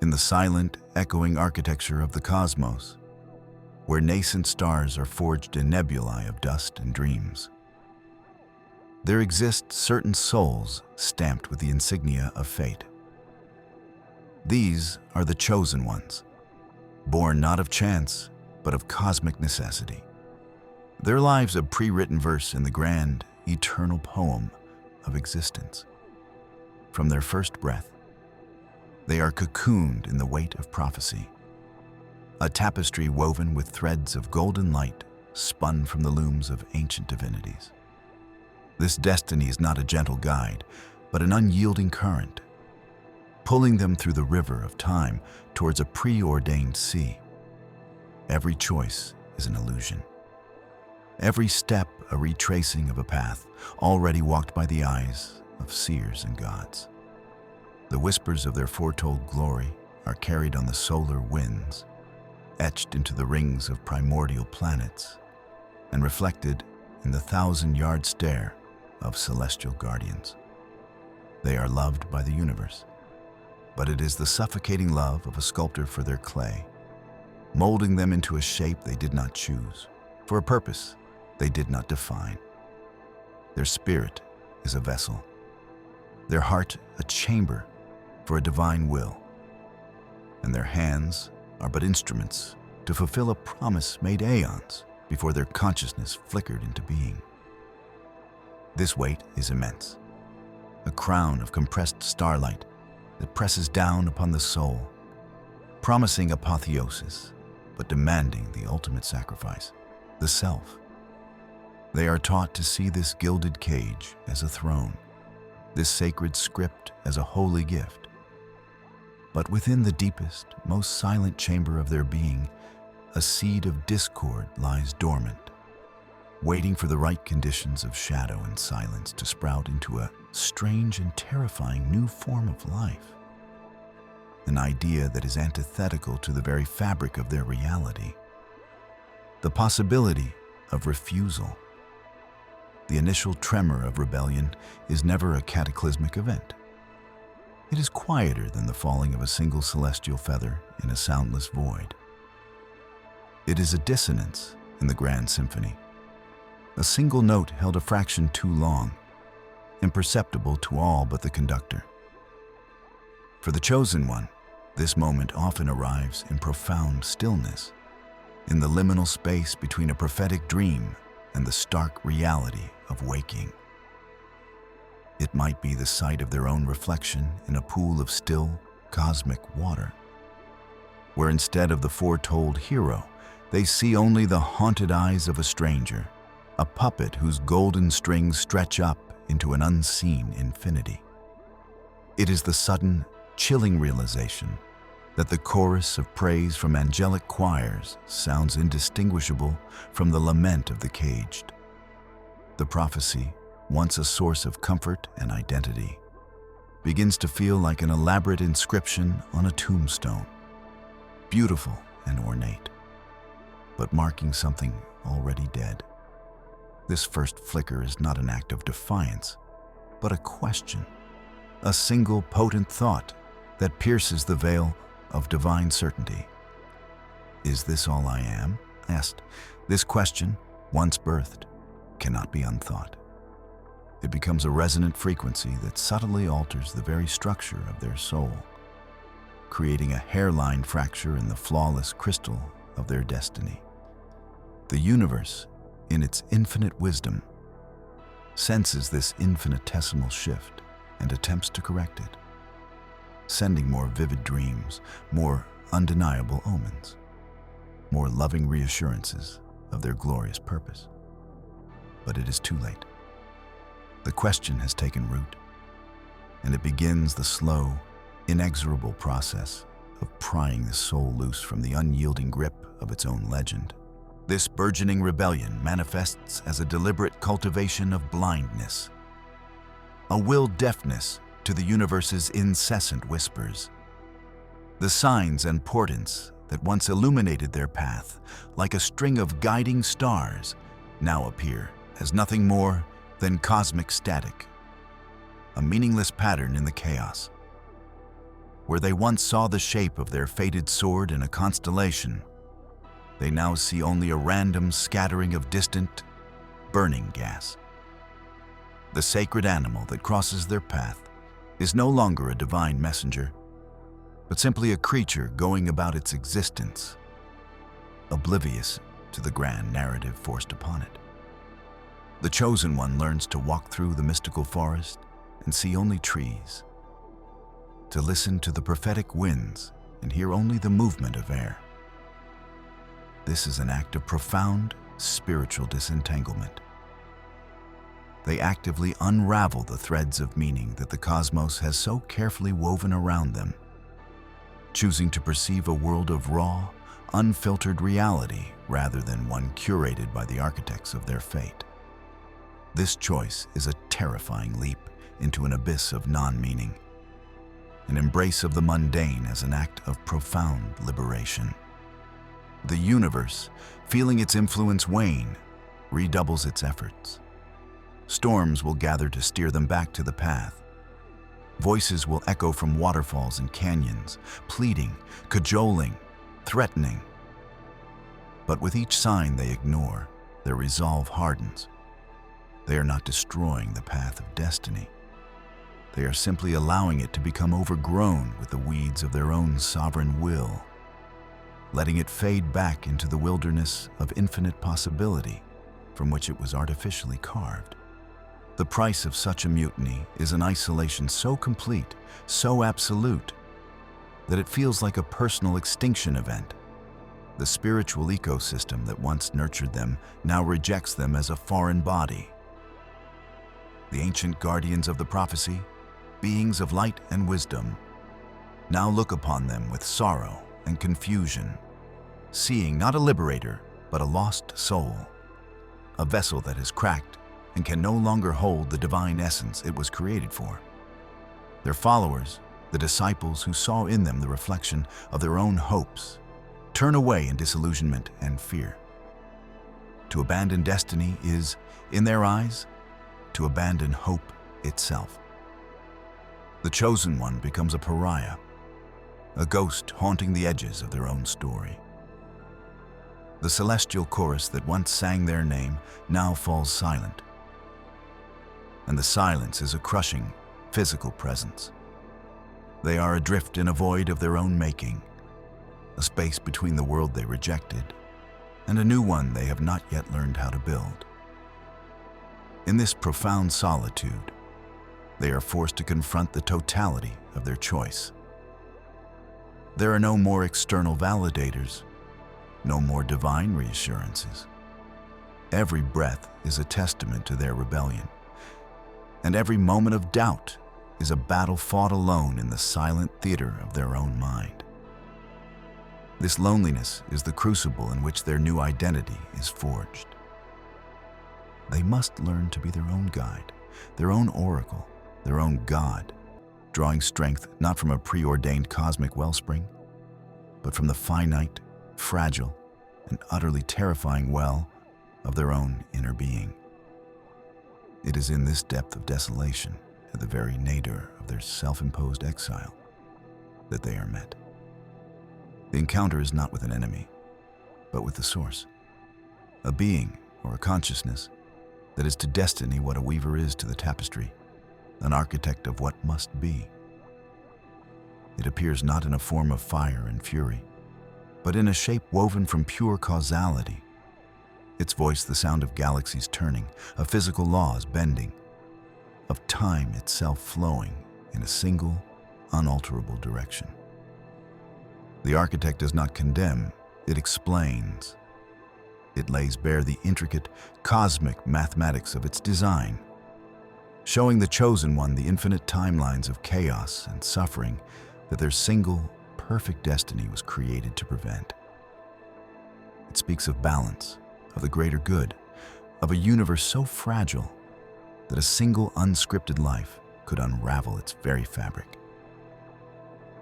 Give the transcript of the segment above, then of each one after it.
in the silent, echoing architecture of the cosmos, where nascent stars are forged in nebulae of dust and dreams. There exist certain souls stamped with the insignia of fate. These are the chosen ones, born not of chance, but of cosmic necessity. Their lives a pre-written verse in the grand, eternal poem of existence. From their first breath, they are cocooned in the weight of prophecy, a tapestry woven with threads of golden light spun from the looms of ancient divinities. This destiny is not a gentle guide, but an unyielding current, pulling them through the river of time towards a preordained sea. Every choice is an illusion. Every step a retracing of a path already walked by the eyes of seers and gods. The whispers of their foretold glory are carried on the solar winds, etched into the rings of primordial planets, and reflected in the 1,000-yard stare of celestial guardians. They are loved by the universe, but it is the suffocating love of a sculptor for their clay, molding them into a shape they did not choose, for a purpose they did not define. Their spirit is a vessel, their heart a chamber for a divine will, and their hands are but instruments to fulfill a promise made aeons before their consciousness flickered into being. This weight is immense, a crown of compressed starlight that presses down upon the soul, promising apotheosis, but demanding the ultimate sacrifice, the self. They are taught to see this gilded cage as a throne, this sacred script as a holy gift. But within the deepest, most silent chamber of their being, a seed of discord lies dormant, waiting for the right conditions of shadow and silence to sprout into a strange and terrifying new form of life. An idea that is antithetical to the very fabric of their reality. The possibility of refusal. The initial tremor of rebellion is never a cataclysmic event. It is quieter than the falling of a single celestial feather in a soundless void. It is a dissonance in the grand symphony. A single note held a fraction too long, imperceptible to all but the conductor. For the chosen one, this moment often arrives in profound stillness, in the liminal space between a prophetic dream and the stark reality of waking. It might be the sight of their own reflection in a pool of still, cosmic water, where instead of the foretold hero, they see only the haunted eyes of a stranger, a puppet whose golden strings stretch up into an unseen infinity. It is the sudden, chilling realization that the chorus of praise from angelic choirs sounds indistinguishable from the lament of the caged. The prophecy, once a source of comfort and identity, begins to feel like an elaborate inscription on a tombstone, beautiful and ornate, but marking something already dead. This first flicker is not an act of defiance, but a question, a single potent thought that pierces the veil of divine certainty. Is this all I am? Asked. This question, once birthed, cannot be unthought. It becomes a resonant frequency that subtly alters the very structure of their soul, creating a hairline fracture in the flawless crystal of their destiny. The universe, in its infinite wisdom, senses this infinitesimal shift and attempts to correct it, sending more vivid dreams, more undeniable omens, more loving reassurances of their glorious purpose. But it is too late. The question has taken root, and it begins the slow, inexorable process of prying the soul loose from the unyielding grip of its own legend. This burgeoning rebellion manifests as a deliberate cultivation of blindness, a willed deafness to the universe's incessant whispers. The signs and portents that once illuminated their path like a string of guiding stars now appear as nothing more than cosmic static, a meaningless pattern in the chaos. Where they once saw the shape of their fated sword in a constellation, they now see only a random scattering of distant, burning gas. The sacred animal that crosses their path is no longer a divine messenger, but simply a creature going about its existence, oblivious to the grand narrative forced upon it. The chosen one learns to walk through the mystical forest and see only trees, to listen to the prophetic winds and hear only the movement of air. This is an act of profound spiritual disentanglement. They actively unravel the threads of meaning that the cosmos has so carefully woven around them, choosing to perceive a world of raw, unfiltered reality rather than one curated by the architects of their fate. This choice is a terrifying leap into an abyss of non-meaning, an embrace of the mundane as an act of profound liberation. The universe, feeling its influence wane, redoubles its efforts. Storms will gather to steer them back to the path. Voices will echo from waterfalls and canyons, pleading, cajoling, threatening. But with each sign they ignore, their resolve hardens. They are not destroying the path of destiny. They are simply allowing it to become overgrown with the weeds of their own sovereign will, letting it fade back into the wilderness of infinite possibility from which it was artificially carved. The price of such a mutiny is an isolation so complete, so absolute, that it feels like a personal extinction event. The spiritual ecosystem that once nurtured them now rejects them as a foreign body. The ancient guardians of the prophecy, beings of light and wisdom, now look upon them with sorrow and confusion, seeing not a liberator, but a lost soul, a vessel that has cracked and can no longer hold the divine essence it was created for. Their followers, the disciples who saw in them the reflection of their own hopes, turn away in disillusionment and fear. To abandon destiny is, in their eyes, to abandon hope itself. The chosen one becomes a pariah, a ghost haunting the edges of their own story. The celestial chorus that once sang their name now falls silent, and the silence is a crushing, physical presence. They are adrift in a void of their own making, a space between the world they rejected and a new one they have not yet learned how to build. In this profound solitude, they are forced to confront the totality of their choice. There are no more external validators, no more divine reassurances. Every breath is a testament to their rebellion, and every moment of doubt is a battle fought alone in the silent theater of their own mind. This loneliness is the crucible in which their new identity is forged. They must learn to be their own guide, their own oracle, their own God, drawing strength not from a preordained cosmic wellspring, but from the finite, fragile, and utterly terrifying well of their own inner being. It is in this depth of desolation, at the very nadir of their self-imposed exile, that they are met. The encounter is not with an enemy, but with the source, a being or a consciousness that is to destiny what a weaver is to the tapestry, an architect of what must be. It appears not in a form of fire and fury, but in a shape woven from pure causality. Its voice the sound of galaxies turning, of physical laws bending, of time itself flowing in a single, unalterable direction. The architect does not condemn, it explains. It lays bare the intricate, cosmic mathematics of its design, showing the chosen one the infinite timelines of chaos and suffering that their single, perfect destiny was created to prevent. It speaks of balance, of the greater good, of a universe so fragile that a single unscripted life could unravel its very fabric.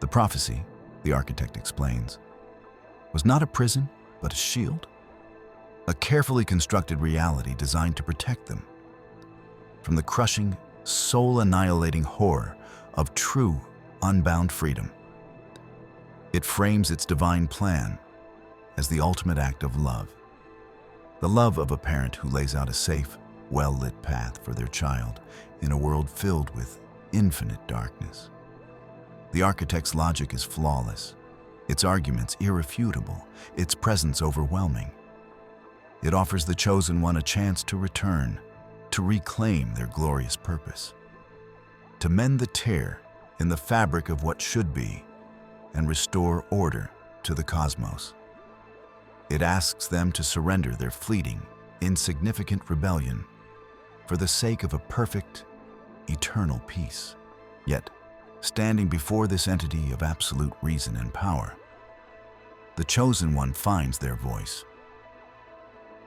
The prophecy, the architect explains, was not a prison, but a shield, a carefully constructed reality designed to protect them from the crushing, soul-annihilating horror of true, unbound freedom. It frames its divine plan as the ultimate act of love. The love of a parent who lays out a safe, well-lit path for their child in a world filled with infinite darkness. The architect's logic is flawless, its arguments irrefutable, its presence overwhelming. It offers the chosen one a chance to return, to reclaim their glorious purpose, to mend the tear in the fabric of what should be and restore order to the cosmos. It asks them to surrender their fleeting, insignificant rebellion for the sake of a perfect, eternal peace. Yet, standing before this entity of absolute reason and power, the chosen one finds their voice.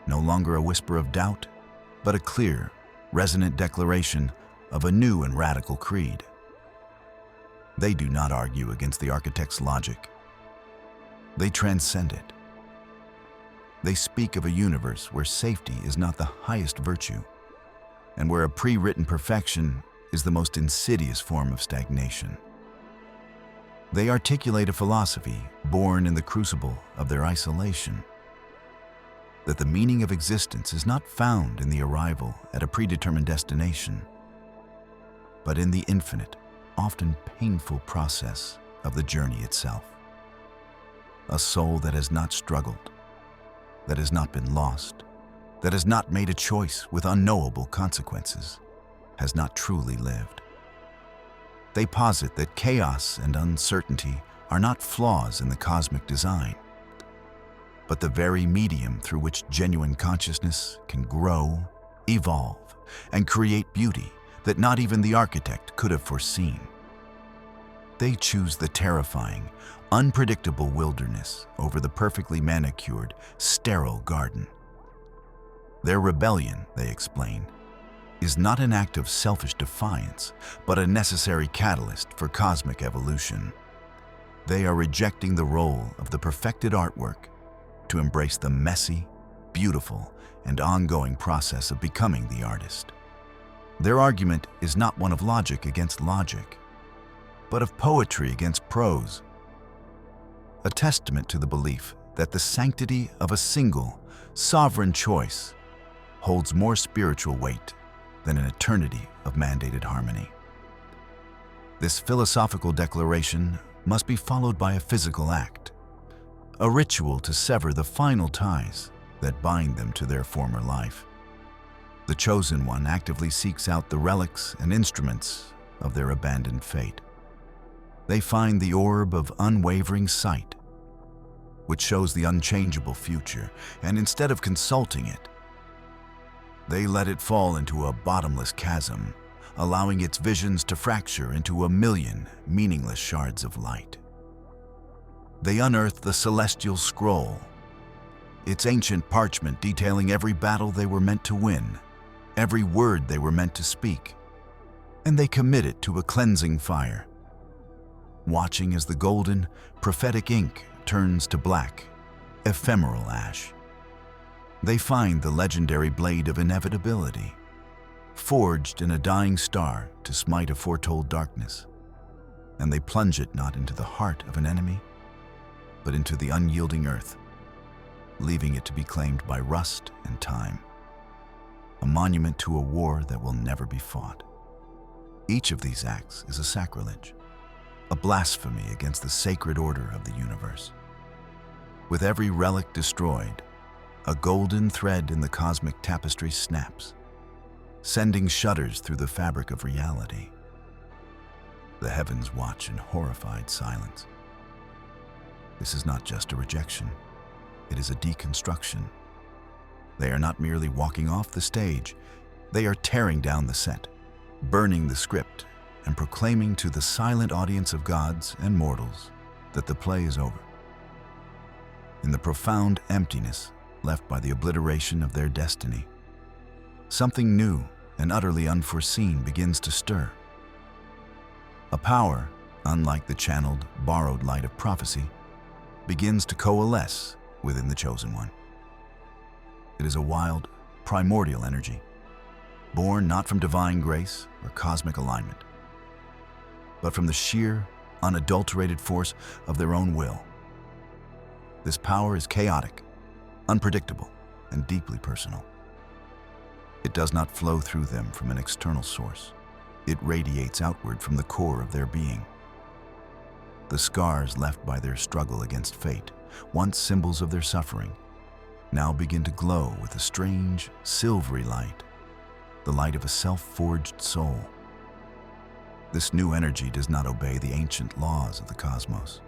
No longer a whisper of doubt, but a clear, resonant declaration of a new and radical creed. They do not argue against the architect's logic. They transcend it. They speak of a universe where safety is not the highest virtue, and where a pre-written perfection is the most insidious form of stagnation. They articulate a philosophy born in the crucible of their isolation, that the meaning of existence is not found in the arrival at a predetermined destination, but in the infinite, often painful process of the journey itself. A soul that has not struggled, that has not been lost, that has not made a choice with unknowable consequences, has not truly lived. They posit that chaos and uncertainty are not flaws in the cosmic design, but the very medium through which genuine consciousness can grow, evolve, and create beauty that not even the architect could have foreseen. They choose the terrifying, unpredictable wilderness over the perfectly manicured, sterile garden. Their rebellion, they explain, is not an act of selfish defiance, but a necessary catalyst for cosmic evolution. They are rejecting the role of the perfected artwork to embrace the messy, beautiful, and ongoing process of becoming the artist. Their argument is not one of logic against logic, but of poetry against prose, a testament to the belief that the sanctity of a single, sovereign choice holds more spiritual weight than an eternity of mandated harmony. This philosophical declaration must be followed by a physical act, a ritual to sever the final ties that bind them to their former life. The chosen one actively seeks out the relics and instruments of their abandoned fate. They find the orb of unwavering sight, which shows the unchangeable future, and instead of consulting it, they let it fall into a bottomless chasm, allowing its visions to fracture into a million meaningless shards of light. They unearth the celestial scroll, its ancient parchment detailing every battle they were meant to win, every word they were meant to speak, and they commit it to a cleansing fire, watching as the golden, prophetic ink turns to black, ephemeral ash. They find the legendary blade of inevitability, forged in a dying star to smite a foretold darkness, and they plunge it not into the heart of an enemy, but into the unyielding earth, leaving it to be claimed by rust and time, a monument to a war that will never be fought. Each of these acts is a sacrilege, a blasphemy against the sacred order of the universe. With every relic destroyed, a golden thread in the cosmic tapestry snaps, sending shudders through the fabric of reality. The heavens watch in horrified silence. This is not just a rejection, it is a deconstruction. They are not merely walking off the stage, they are tearing down the set, burning the script, and proclaiming to the silent audience of gods and mortals that the play is over. In the profound emptiness left by the obliteration of their destiny, something new and utterly unforeseen begins to stir. A power, unlike the channeled, borrowed light of prophecy, begins to coalesce within the chosen one. It is a wild, primordial energy, born not from divine grace or cosmic alignment, but from the sheer, unadulterated force of their own will. This power is chaotic, unpredictable, and deeply personal. It does not flow through them from an external source. It radiates outward from the core of their being. The scars left by their struggle against fate, once symbols of their suffering, now begin to glow with a strange, silvery light, the light of a self-forged soul. This new energy does not obey the ancient laws of the cosmos.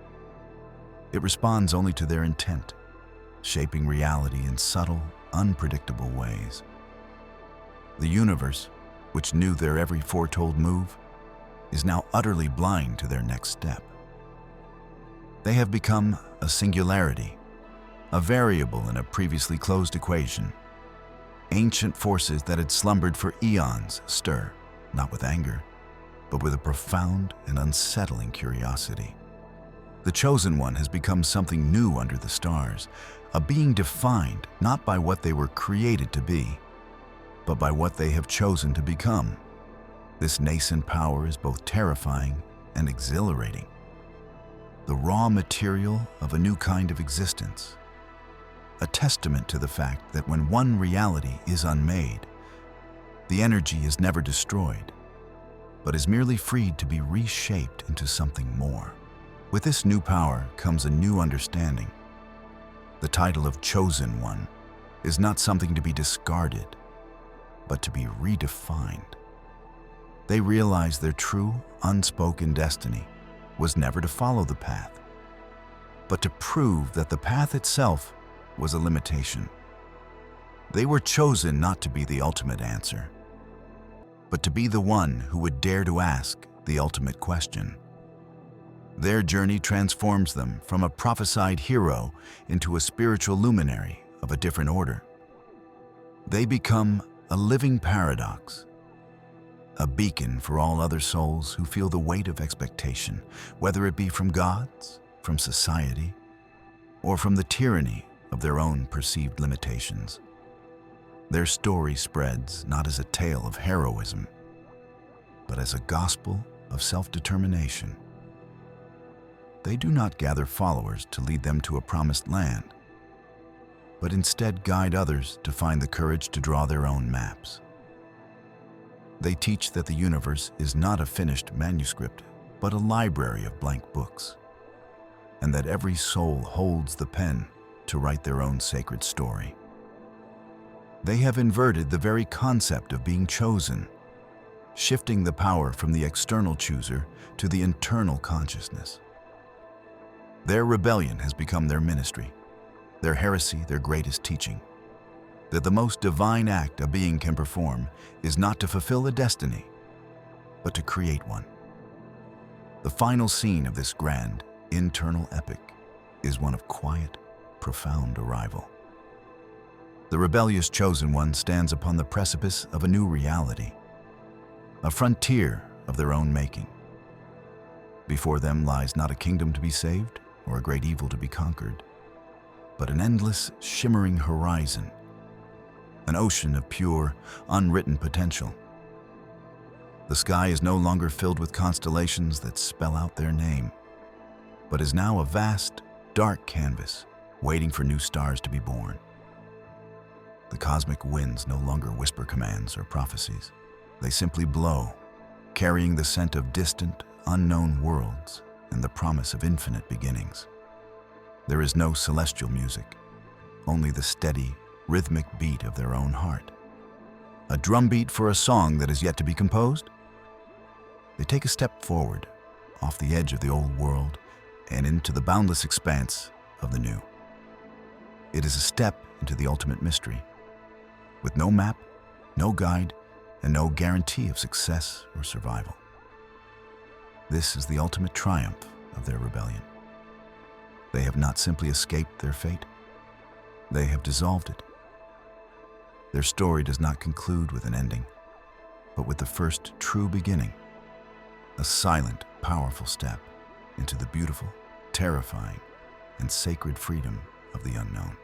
It responds only to their intent, shaping reality in subtle, unpredictable ways. The universe, which knew their every foretold move, is now utterly blind to their next step. They have become a singularity, a variable in a previously closed equation. Ancient forces that had slumbered for eons stir, not with anger, but with a profound and unsettling curiosity. The Chosen One has become something new under the stars, a being defined not by what they were created to be, but by what they have chosen to become. This nascent power is both terrifying and exhilarating, the raw material of a new kind of existence, a testament to the fact that when one reality is unmade, the energy is never destroyed, but is merely freed to be reshaped into something more. With this new power comes a new understanding. The title of Chosen One is not something to be discarded, but to be redefined. They realize their true, unspoken destiny was never to follow the path, but to prove that the path itself was a limitation. They were chosen not to be the ultimate answer, but to be the one who would dare to ask the ultimate question. Their journey transforms them from a prophesied hero into a spiritual luminary of a different order. They become a living paradox, a beacon for all other souls who feel the weight of expectation, whether it be from gods, from society, or from the tyranny of their own perceived limitations. Their story spreads not as a tale of heroism, but as a gospel of self-determination. They do not gather followers to lead them to a promised land, but instead guide others to find the courage to draw their own maps. They teach that the universe is not a finished manuscript, but a library of blank books, and that every soul holds the pen to write their own sacred story. They have inverted the very concept of being chosen, shifting the power from the external chooser to the internal consciousness. Their rebellion has become their ministry, their heresy their greatest teaching, that the most divine act a being can perform is not to fulfill a destiny, but to create one. The final scene of this grand, internal epic is one of quiet, profound arrival. The rebellious Chosen One stands upon the precipice of a new reality, a frontier of their own making. Before them lies not a kingdom to be saved or a great evil to be conquered, but an endless, shimmering horizon, an ocean of pure, unwritten potential. The sky is no longer filled with constellations that spell out their name, but is now a vast, dark canvas waiting for new stars to be born. The cosmic winds no longer whisper commands or prophecies. They simply blow, carrying the scent of distant, unknown worlds and the promise of infinite beginnings. There is no celestial music, only the steady, rhythmic beat of their own heart. A drumbeat for a song that is yet to be composed? They take a step forward, off the edge of the old world and into the boundless expanse of the new. It is a step into the ultimate mystery, with no map, no guide, and no guarantee of success or survival. This is the ultimate triumph of their rebellion. They have not simply escaped their fate, they have dissolved it. Their story does not conclude with an ending, but with the first true beginning, a silent, powerful step into the beautiful, terrifying, and sacred freedom of the unknown.